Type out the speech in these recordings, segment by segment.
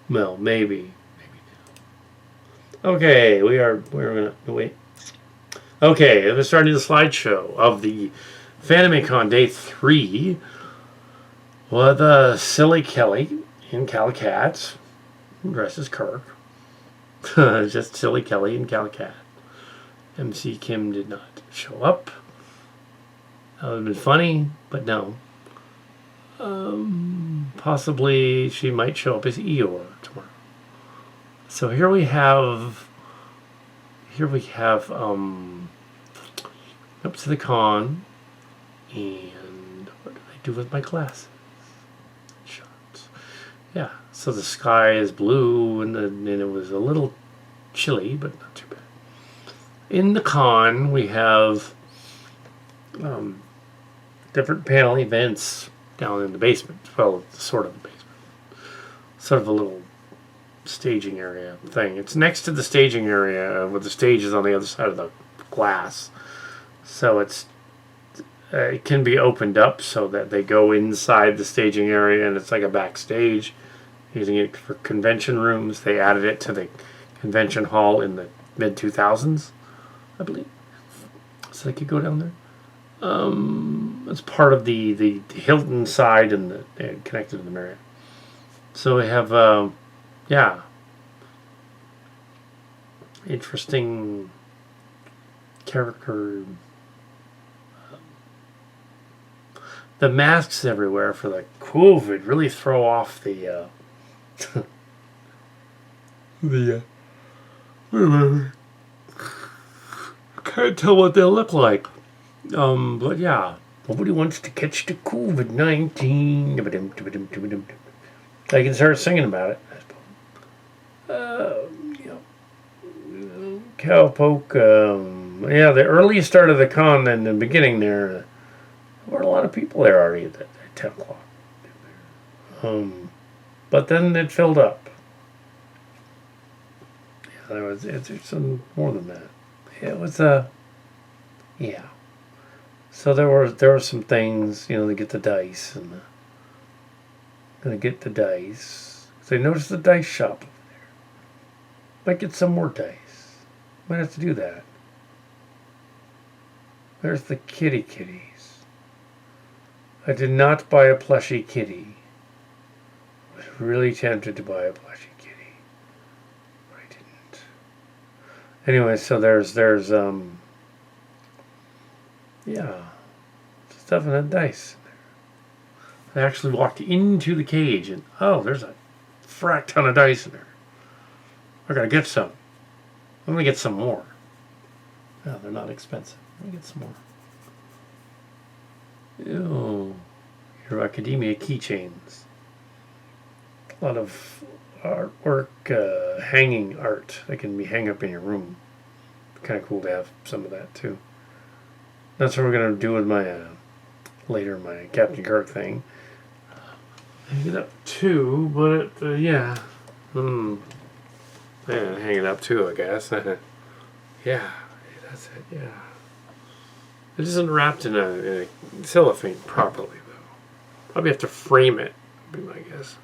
Well, maybe. Okay, we're gonna wait. Okay, we're starting the slideshow of the FanimeCon Day 3 with Silly Kelly in Kal Kat, who dresses Kirk. Just Silly Kelly and Kal Kat. MC Kim did not show up. That would have been funny, but no. Possibly she might show up as Eeyore tomorrow. So here we have up to the con, and what did I do with my glasses? Shots. Yeah, so the sky is blue, and it was a little chilly, but not too bad. In the con, we have different panel events down in the basement. Well, sort of the basement. Sort of a little staging area thing. It's next to the staging area with the stage is on the other side of the glass. So it can be opened up so that they go inside the staging area and it's like a backstage. Using it for convention rooms. They added it to the convention hall in the mid-2000s, I believe. So they could go down there. It's part of the Hilton side and connected to the Marriott. So we have, yeah, interesting character. The masks everywhere for the COVID really throw off the can't tell what they'll look like. But yeah, nobody wants to catch the COVID-19. I can start singing about it. Cowpoke. Yeah, the early start of the con and the beginning there were a lot of people there already at 10 o'clock. But then it filled up. Yeah, it's some more than that. It was yeah. So there were some things, they get the dice and gonna get the dice. So I noticed the dice shop over there. Might get some more dice. Might have to do that. There's the kitties. I did not buy a plushie kitty. I was really tempted to buy a plushie kitty, but I didn't. Anyway, so there's yeah, stuff in that dice in there. I actually walked into the cage and there's a frack ton of dice in there. I gotta get some. I'm gonna get some more. No, they're not expensive. Let me get some more. Ew. Hero Academia keychains. A lot of artwork, hanging art that can be hang up in your room. Kind of cool to have some of that too. That's what we're gonna do with my later my Captain Kirk thing. Hang it up too, but yeah. Yeah, hang it up too, I guess. Yeah, that's it. Yeah. It isn't wrapped in a cellophane properly, though. Probably have to frame it, would be my guess.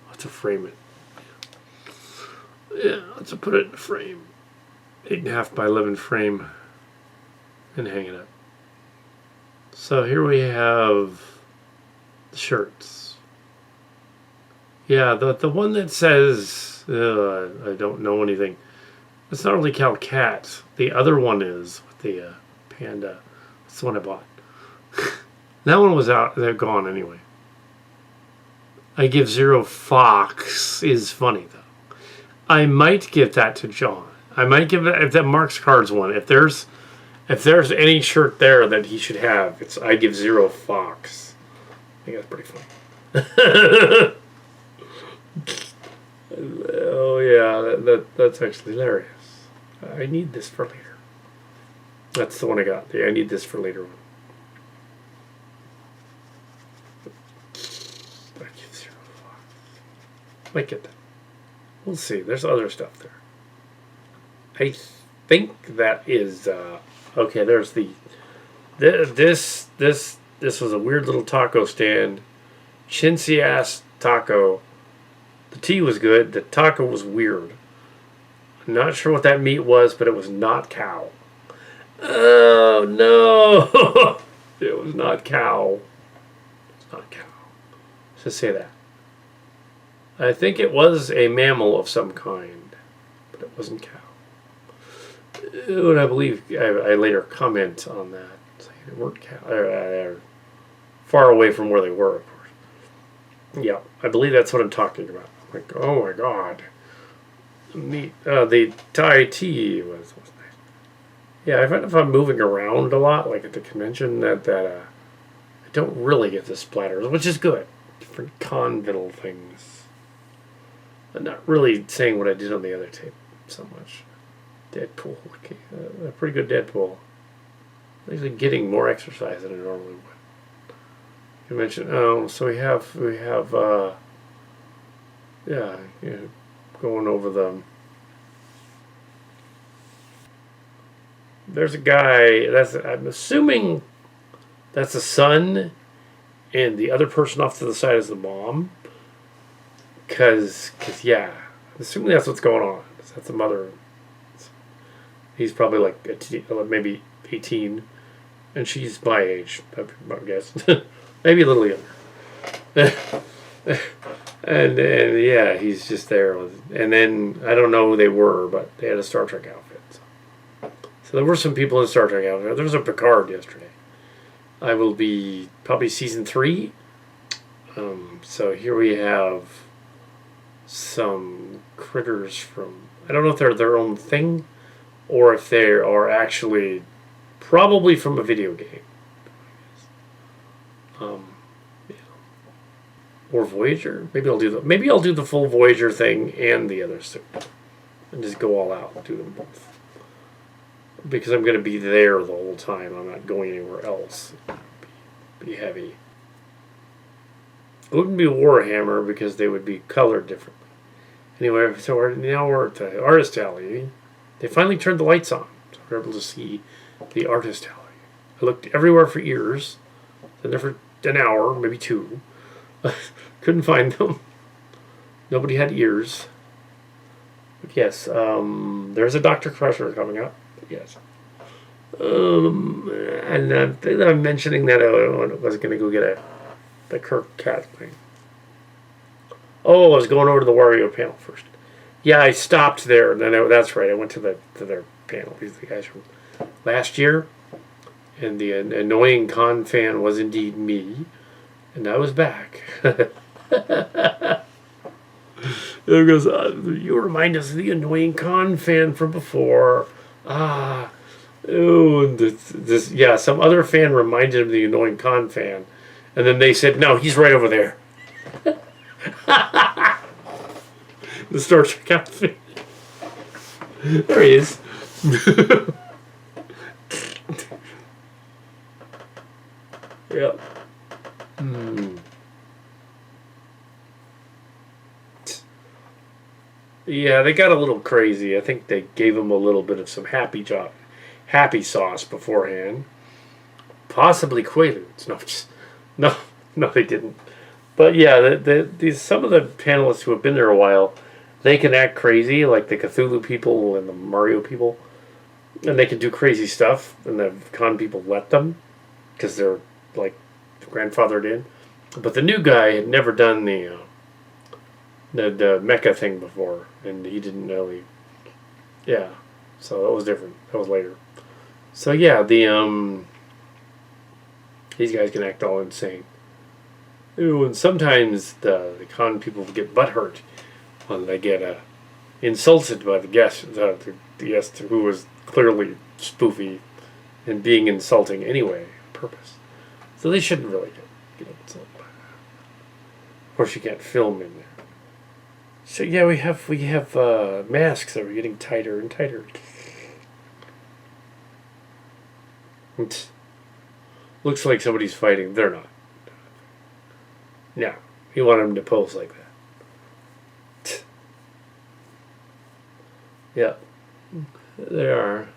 I'll have to frame it. Yeah, let's put it in a frame. 8.5 by 11 frame. And hang it up. So here we have the shirts. Yeah, the one that says, I don't know anything. It's not really Kal Kat. The other one is with the panda. That's the one I bought. That one was out. They're gone anyway. I give 0 Fox is funny though. I might give that to John. I might give it if that Mark's Cards one. If there's any shirt there that he should have, it's I give 0 Fox. I think that's pretty funny. Oh yeah, that's actually hilarious. I need this for later. That's the one I got. I need this for later one. I give 0 Fox. Might get that. We'll see. There's other stuff there. I think that is okay. There's this was a weird little taco stand, chintzy ass taco. The tea was good. The taco was weird. I'm not sure what that meat was, but it was not cow. Oh no! It was not cow. It's not cow. Let's just say that. I think it was a mammal of some kind, but it wasn't cow. And I believe I later comment on that, saying they weren't cow. They're far away from where they were, of course. Yeah, I believe that's what I'm talking about. I'm like, oh my god. The Thai tea was nice. Yeah, I find if I'm moving around a lot, like at the convention, that I don't really get the splatters, which is good. Different Conville things. I'm not really saying what I did on the other tape so much. Deadpool, okay, a pretty good Deadpool. Actually, getting more exercise than I normally would. Convention. Oh, so we have yeah, going over them. There's a guy. I'm assuming that's the son, and the other person off to the side is the mom. Cause yeah, I'm assuming that's what's going on. That's the mother. He's probably like maybe 18, and she's my age, I guess. Maybe a little younger. and yeah, he's just there. And then I don't know who they were, but they had a Star Trek outfit. So there were some people in Star Trek outfit. There was a Picard yesterday. I will be probably season 3. So here we have some critters from, I don't know if they're their own thing or if they are actually probably from a video game. Yeah. Or Voyager. Maybe I'll do the full Voyager thing and the other suit, and just go all out and do them both. Because I'm going to be there the whole time. I'm not going anywhere else. Be heavy. It wouldn't be Warhammer because they would be colored differently. Anyway, so we're at the artist alley. They finally turned the lights on, so we're able to see the artist alley. I looked everywhere for ears. Been there for an hour, maybe 2. Couldn't find them. Nobody had ears. But yes, there's a Dr. Crusher coming up. Yes. And I'm mentioning that I was going to go get the Kal Kat thing. Oh, I was going over to the Wario panel first. Yeah, I stopped there. That's right. I went to their panel. These are the guys from last year, and the annoying con fan was indeed me, and I was back. It goes, you remind us of the annoying con fan from before. Oh, yeah. Some other fan reminded him of the annoying con fan, and then they said, "No, he's right over there." The Star Trek outfit. There he is. Yep. Yeah, they got a little crazy. I think they gave him a little bit of some happy sauce beforehand. Possibly Quaaludes. No, they didn't. But yeah, some of the panelists who have been there a while, they can act crazy, like the Cthulhu people and the Mario people, and they can do crazy stuff, and the con people let them because they're like grandfathered in. But the new guy had never done the mecha thing before, and he didn't really. Yeah, so that was different. That was later. So yeah, these guys can act all insane. Ooh, and sometimes the con people get butthurt when they get insulted by the guest, the guest who was clearly spoofy and being insulting anyway, on purpose. So they shouldn't really get insulted by that. Of course, you can't film in there. So yeah, we have masks that are getting tighter and tighter. Looks like somebody's fighting. They're not. No, you want them to pose like that. Yeah, they are.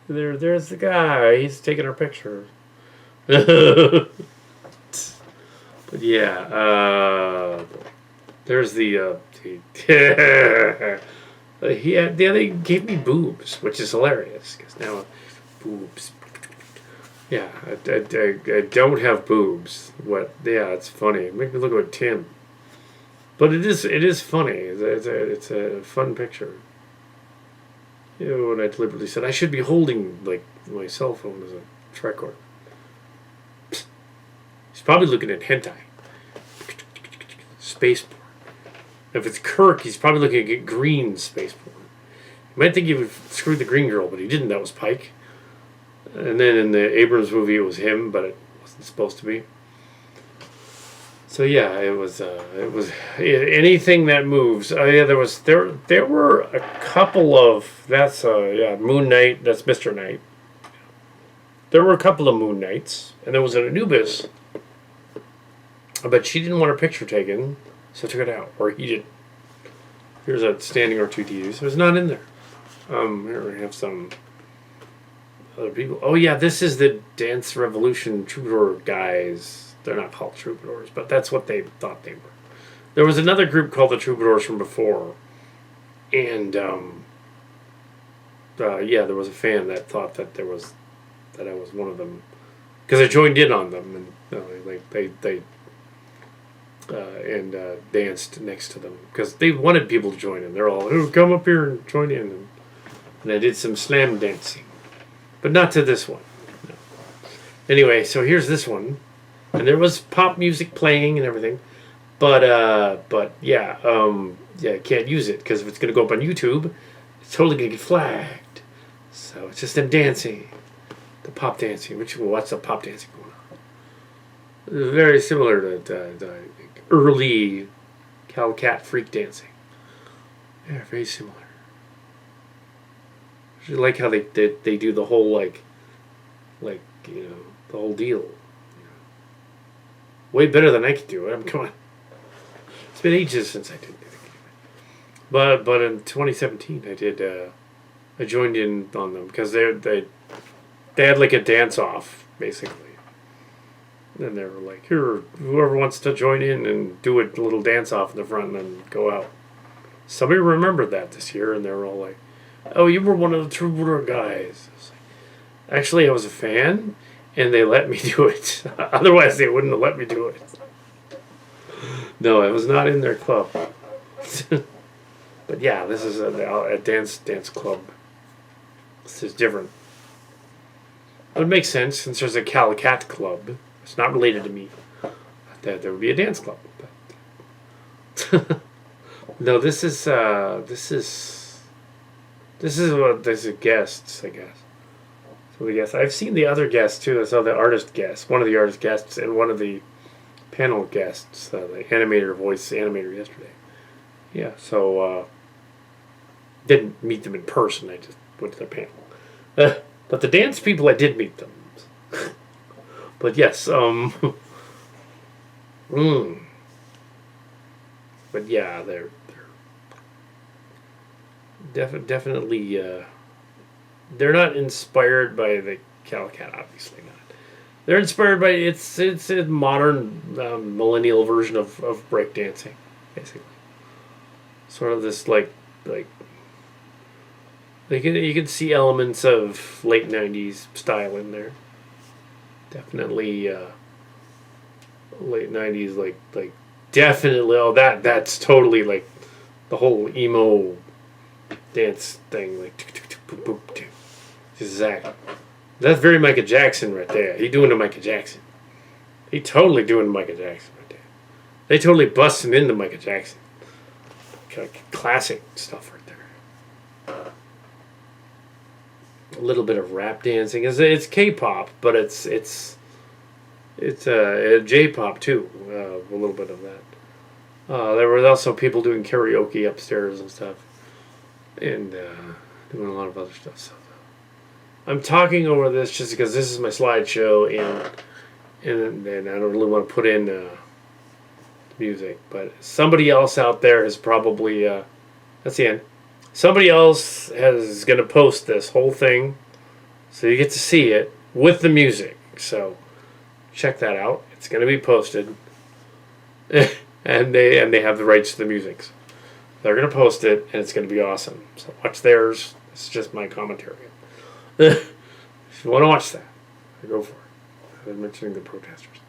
There's the guy. He's taking our picture. But yeah, there's the yeah, they gave me boobs, which is hilarious because now boobs. Yeah, I don't have boobs. What? Yeah, it's funny. Make me look like Tim. But it is funny. It's a fun picture. You know, when I deliberately said I should be holding like my cell phone as a tricord. He's probably looking at hentai. Space porn. If it's Kirk, he's probably looking at green space porn. You might think he would screw the green girl, but he didn't. That was Pike. And then in the Abrams movie, it was him, but it wasn't supposed to be. So yeah, it was anything that moves. Yeah, there were a couple of Moon Knight. That's Mr. Knight. There were a couple of Moon Knights, and there was an Anubis, but she didn't want her picture taken, so took it out, or he didn't. Here's a standing R2D2, so it's not in there. Here we have some other people. Oh yeah, this is the Dance Revolution Troubadour guys. They're not called Troubadours, but that's what they thought they were. There was another group called the Troubadours from before, and yeah, there was a fan that thought that I was one of them because I joined in on them and they danced next to them because they wanted people to join in. They're all, "Oh, come up here and join in," and I did some slam dancing, but not to this one. No. Anyway, so here's this one. And there was pop music playing and everything, but yeah, can't use it because if it's gonna go up on YouTube, it's totally gonna get flagged. So it's just them dancing, the pop dancing. What's the pop dancing going on? Very similar to the early Kal Kat freak dancing. Yeah, very similar. I like how they do the whole like the whole deal. Way better than I could do it. Come on. It's been ages since I did it. But in 2017 I did. I joined in on them because they had like a dance off basically, and they were like, "Here, whoever wants to join in and do a little dance off in the front and then go out." Somebody remembered that this year, and they were all like, "Oh, you were one of the Troubadour guys." I was like, actually, I was a fan. And they let me do it. Otherwise, they wouldn't have let me do it. No, I was not in their club. But yeah, this is a dance club. This is different. It would make sense since there's a Kal Kat club. It's not related to me. That there would be a dance club. But no, this is what there's guests, I guess. So I've seen the other guests too. I saw the artist guests, one of the artist guests, and one of the panel guests, the voice animator yesterday. Yeah, so didn't meet them in person. I just went to their panel. But the dance people, I did meet them. But yes, but yeah, they're definitely. They're not inspired by the Kal Kat, obviously not. They're inspired by it's a modern millennial version of breakdancing, basically. Sort of this like you can see elements of late '90s style in there. Definitely late '90s like definitely. Oh, that's totally like the whole emo dance thing, like. Exactly. That's very Michael Jackson right there. He doing the Michael Jackson. He totally doing the Michael Jackson right there. They totally busting into Michael Jackson. Classic stuff right there. A little bit of rap dancing. It's K-pop, but it's J-pop too. A little bit of that. There were also people doing karaoke upstairs and stuff, and doing a lot of other stuff. So I'm talking over this just because this is my slideshow, and I don't really want to put in music. But somebody else out there has probably that's the end. Somebody else is going to post this whole thing, so you get to see it with the music. So check that out. It's going to be posted. and they have the rights to the music. So they're gonna post it, and it's gonna be awesome. So watch theirs. It's just my commentary. If you want to watch that, go for it. I'm mentioning the protesters.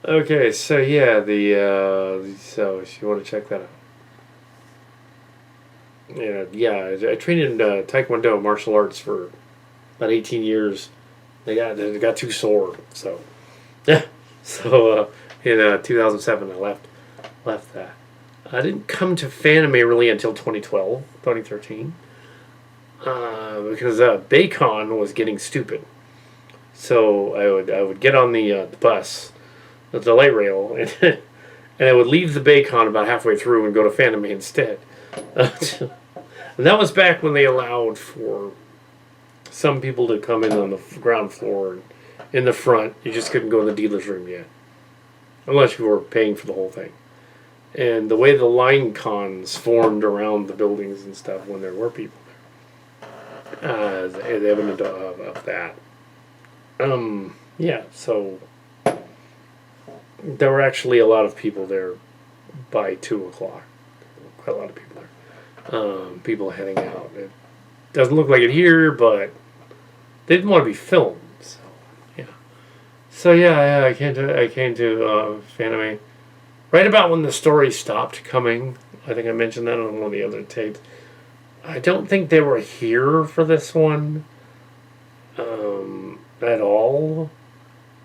Okay, so yeah, so if you want to check that out. Yeah, I trained in Taekwondo martial arts for about 18 years. They got too sore, so yeah. So in 2007, I left that. I didn't come to Fanime really until 2012, 2013, because Baycon was getting stupid. So I would get on the bus, the light rail, and I would leave the Baycon about halfway through and go to Fanime instead. And that was back when they allowed for some people to come in on the ground floor and in the front. You just couldn't go in the dealer's room yet, unless you were paying for the whole thing. And the way the line cons formed around the buildings and stuff when there were people there, as evident of that. Yeah, so there were actually a lot of people there by 2 o'clock. Quite a lot of people there. People heading out. It doesn't look like it here, but they didn't want to be filmed. So yeah. So yeah, I came to Fanime right about when the story stopped coming. I think I mentioned that on one of the other tapes. I don't think they were here for this one at all.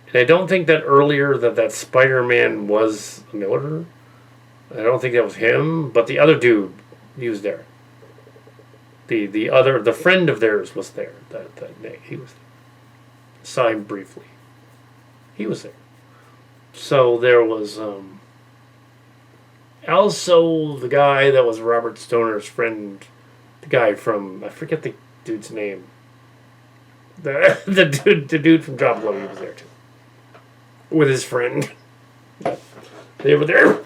And I don't think that earlier that Spider-Man was Miller. I don't think that was him, but the other dude, he was there. The friend of theirs was there. He was there. Saw him briefly. He was there. So there was also the guy that was Robert Stoner's friend, the guy from, I forget the dude's name. The dude from Drop Low, he was there too. With his friend. They were there.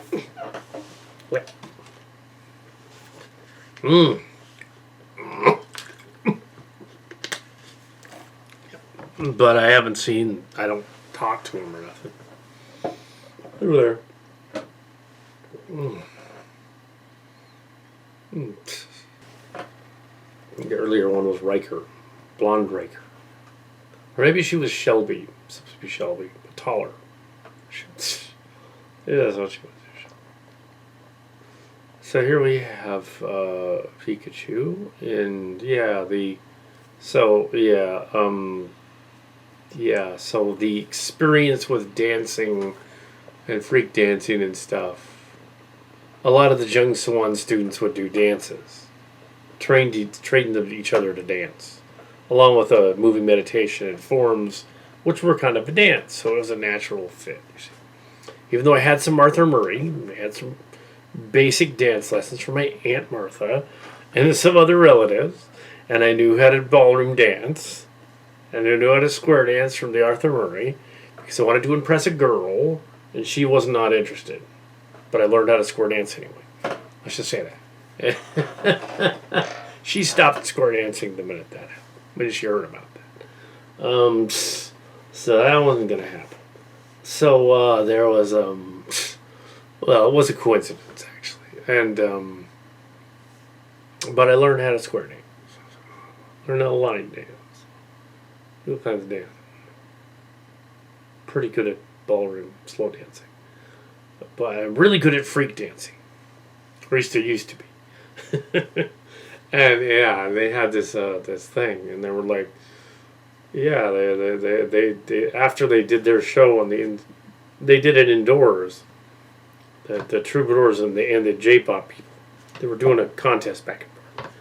But I don't talk to him or nothing. They were there. The earlier one was Riker. Blonde Riker. Or maybe she was Shelby. Supposed to be Shelby, but taller. Yeah, that's what she was. So here we have Pikachu, and so the experience with dancing and freak dancing and stuff. A lot of the Jung Swan students would do dances, trained each other to dance, along with a moving meditation and forms, which were kind of a dance. So it was a natural fit. Even though I had some Martha Murray, I had some basic dance lessons from my Aunt Martha and some other relatives, and I knew how to ballroom dance, and I knew how to square dance from the Arthur Murray, because I wanted to impress a girl, and she was not interested. But I learned how to square dance anyway. Let's just say that. She stopped square dancing the minute she heard about that. So that wasn't going to happen. So there was, well, it was a coincidence, actually. And, but I learned how to square dance. Learned how to line dance. All kinds of dance. Pretty good at ballroom slow dancing. But I'm really good at freak dancing. Or at least I used to be. And yeah, they had this thing, and they were like, yeah, they after they did their show they did it indoors. The troubadours and the J-pop people, they were doing a contest back and forth,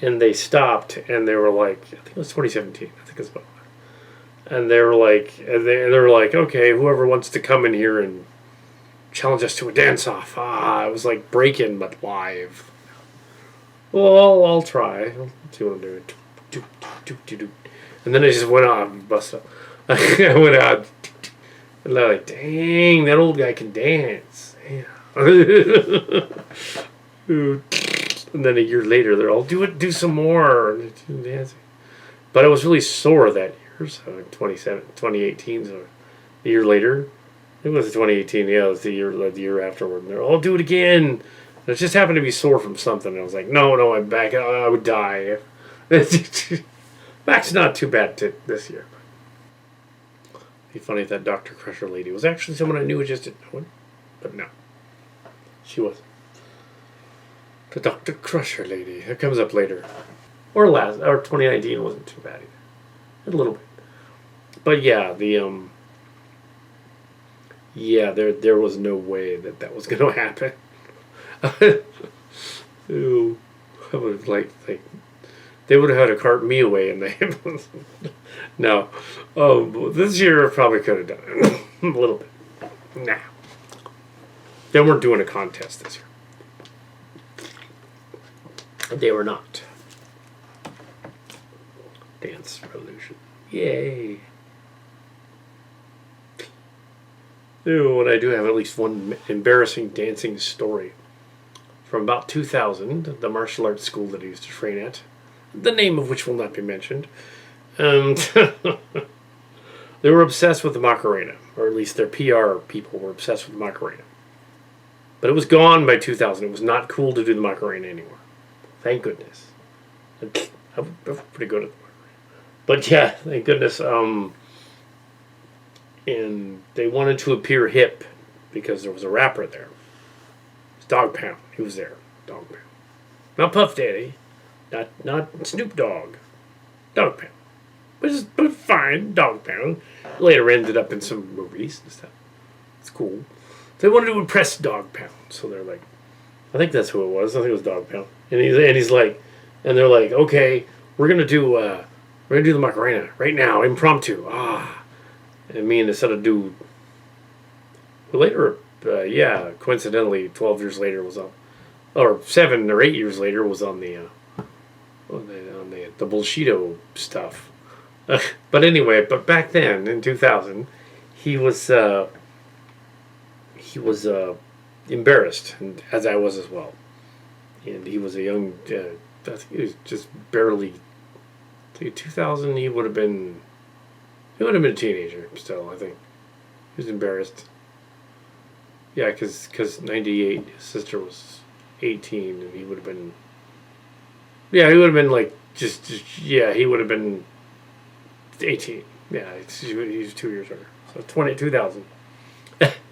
and they stopped, and they were like, I think it was 2017. I think it's about that. And they were like, okay, whoever wants to come in here and challenge us to a dance-off. It was like break-in, but live. Well, I'll try. I'll see what I'm doing. And then I just went on, bust up. I went out, and they're like, dang, that old guy can dance. Yeah. And then a year later, they're all, do some more. Dancing. But I was really sore that year, so in 2018, so a year later, It was 2018. Yeah, it was the year afterward. And they're, "Oh, do it again." It just happened to be sore from something. I was like, no, I'm back. I would die. Back's not too bad this year. It'd be funny if that Dr. Crusher lady was actually someone I knew. I just didn't know it. But no, she was. The Dr. Crusher lady. It comes up later. Or 2019 wasn't too bad either. A little bit. But yeah, there was no way that was going to happen. Ew. I would have they would have had to cart me away in the ambulance. No. This year I probably could have done it. A little bit. Nah. They weren't doing a contest this year. They were not. Dance Revolution. Yay. Ew, and I do have at least one embarrassing dancing story. From about 2000, the martial arts school that I used to train at, the name of which will not be mentioned, they were obsessed with the Macarena, or at least their PR people were obsessed with the Macarena. But it was gone by 2000. It was not cool to do the Macarena anymore. Thank goodness. I'm pretty good at the Macarena. But yeah, thank goodness. And they wanted to appear hip because there was a rapper there. Dog Pound. He was there. Dog Pound. Not Puff Daddy. Not Snoop Dogg. Dog Pound. But fine. Dog Pound. Later ended up in some movies and stuff. It's cool. They wanted to impress Dog Pound. So they're like, I think that's who it was. I think it was Dog Pound. And he's like, and they're like, okay, we're gonna do the Macarena right now, impromptu. And me and this other dude. Later, coincidentally, 12 years later was on, or 7 or 8 years later was on the Bullshito stuff. But anyway, back then in 2000, he was embarrassed, and as I was as well. And he was a young, I think he was just barely. 2000, he would have been a teenager still. I think he was embarrassed. Yeah, because 98, his sister was 18, and he would have been. Yeah, he would have been like he would have been 18. Yeah, he's 2 years older. So 2000.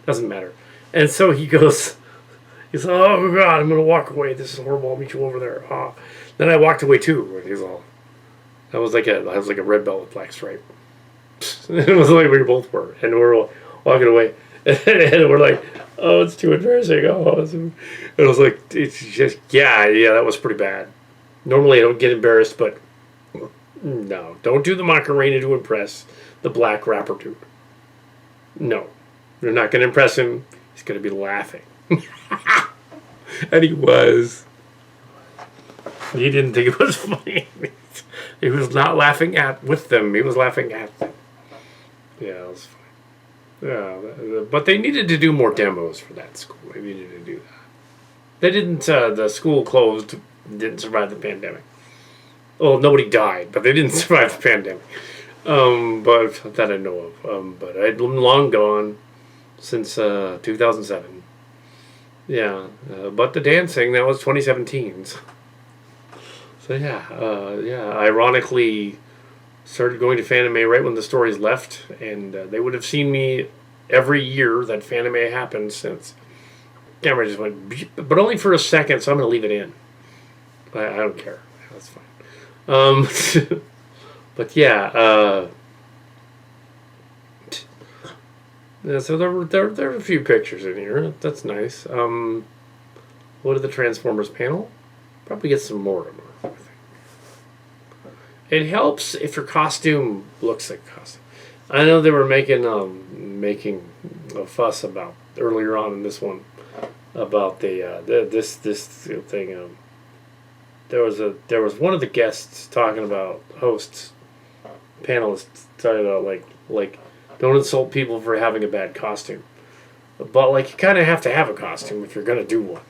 Doesn't matter. And so he goes, he's like, oh God, I'm going to walk away. This is horrible. I'll meet you over there. Then I walked away too. And he's all, I was like a red belt with black stripe. It was like we both were. And we're all walking away. And we're like, oh, it's too embarrassing. And it was like, it's just, yeah, that was pretty bad. Normally I don't get embarrassed, but no, don't do the Macarena to impress the black rapper dude. No, you're not going to impress him. He's going to be laughing. And he was. He didn't think it was funny. He was not laughing with them. He was laughing at them. Yeah, it was funny. Yeah, but they needed to do more demos for that school. They needed to do that. They didn't. The school closed. Didn't survive the pandemic. Well, nobody died, but they didn't survive the pandemic. But that I know of. But I'd been long gone since 2007. Yeah, but the dancing, that was 2017. So yeah. Ironically, started going to Fanime right when the stories left, and they would have seen me every year that Fanime happened since. Camera just went, beep, but only for a second, so I'm going to leave it in. I don't care. That's fine. But yeah. So there are a few pictures in here. That's nice. What did the Transformers panel? Probably get some more of them. I think. It helps if your costume looks like a costume. I know they were making a fuss about earlier on in this one about this thing. There was one of the guests talking about panelists talking about like don't insult people for having a bad costume, but like you kind of have to have a costume if you're gonna do one.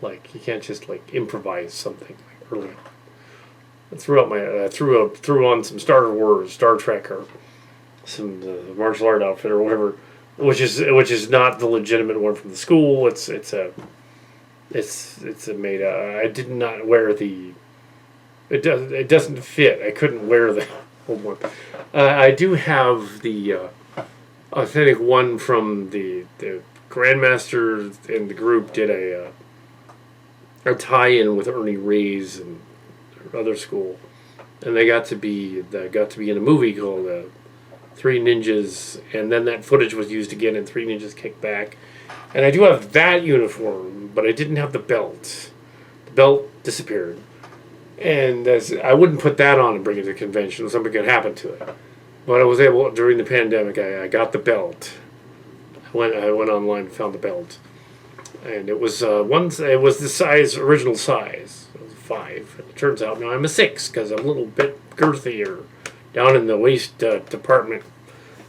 Like you can't just like improvise something like early on. I threw on some Star Wars, Star Trek, or some martial art outfit or whatever which is not the legitimate one from the school. It's a made. I did not wear the. It doesn't fit. I couldn't wear the old one. I do have the authentic one from the Grandmaster and the group did a tie-in with Ernie Reyes and other school, and they got to be in a movie called Three Ninjas, and then that footage was used again in Three Ninjas Kick Back. And I do have that uniform, but I didn't have the belt. The belt disappeared. And I wouldn't put that on and bring it to the convention. Something could happen to it. But I was able, during the pandemic, I got the belt. I went online and found the belt. And it was it was the original size. It was a 5. And it turns out now I'm a 6 because I'm a little bit girthier down in the waist department.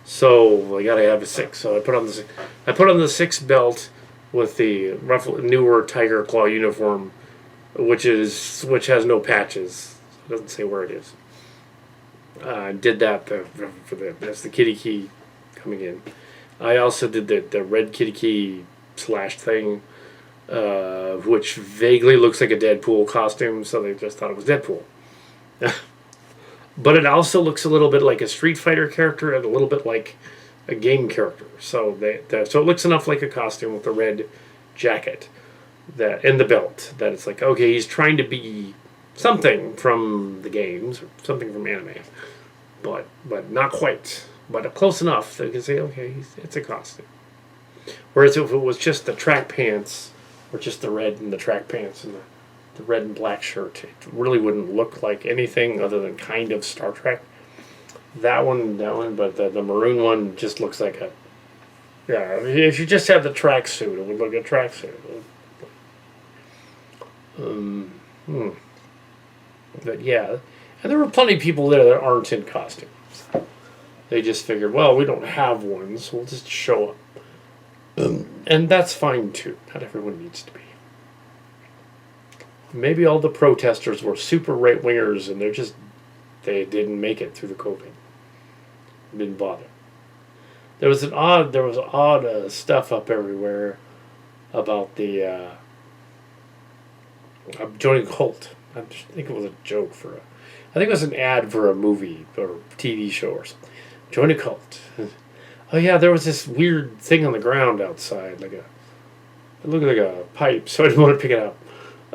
So I gotta have a 6. So I put on the 6 belt with the newer Tiger Claw uniform, which has no patches. It doesn't say where it is. I did that that's the kitty key coming in. I also did the red kitty key slash thing, which vaguely looks like a Deadpool costume. So they just thought it was Deadpool. But it also looks a little bit like a Street Fighter character and a little bit like a game character. So so it looks enough like a costume with the red jacket and the belt that it's like, okay, he's trying to be something from the games or something from anime, but not quite, but close enough that you can say, okay, it's a costume. Whereas if it was just the track pants or just the red and the track pants and the red and black shirt, it really wouldn't look like anything other than kind of Star Trek. That one, but the maroon one just looks like a, yeah, if you just had the tracksuit, it would look like a tracksuit. But yeah, and there were plenty of people there that aren't in costumes. They just figured, well, we don't have one, so we'll just show up. And that's fine too. Not everyone needs to be. Maybe all the protesters were super right-wingers and they didn't make it through the COVID. Didn't bother. There was odd stuff up everywhere about the joining a cult. I think it was a joke I think it was an ad for a movie or TV show or something. Join a cult. Oh yeah, there was this weird thing on the ground outside, it looked like a pipe, so I didn't want to pick it up.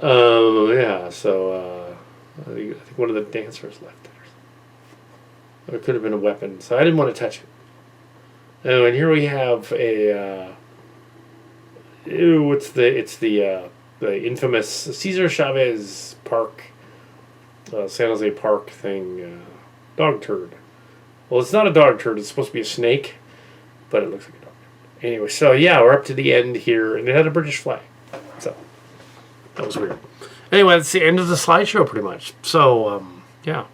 Yeah, so I think one of the dancers left it. Or it could have been a weapon, so I didn't want to touch it. Oh, and here we have it's the infamous Cesar Chavez Park, San Jose Park thing, dog turd. Well, it's not a dog turd, it's supposed to be a snake, but it looks like a dog turd. Anyway, so yeah, we're up to the end here, and it had a British flag. So, that was weird. Anyway, that's the end of the slideshow pretty much. So, yeah.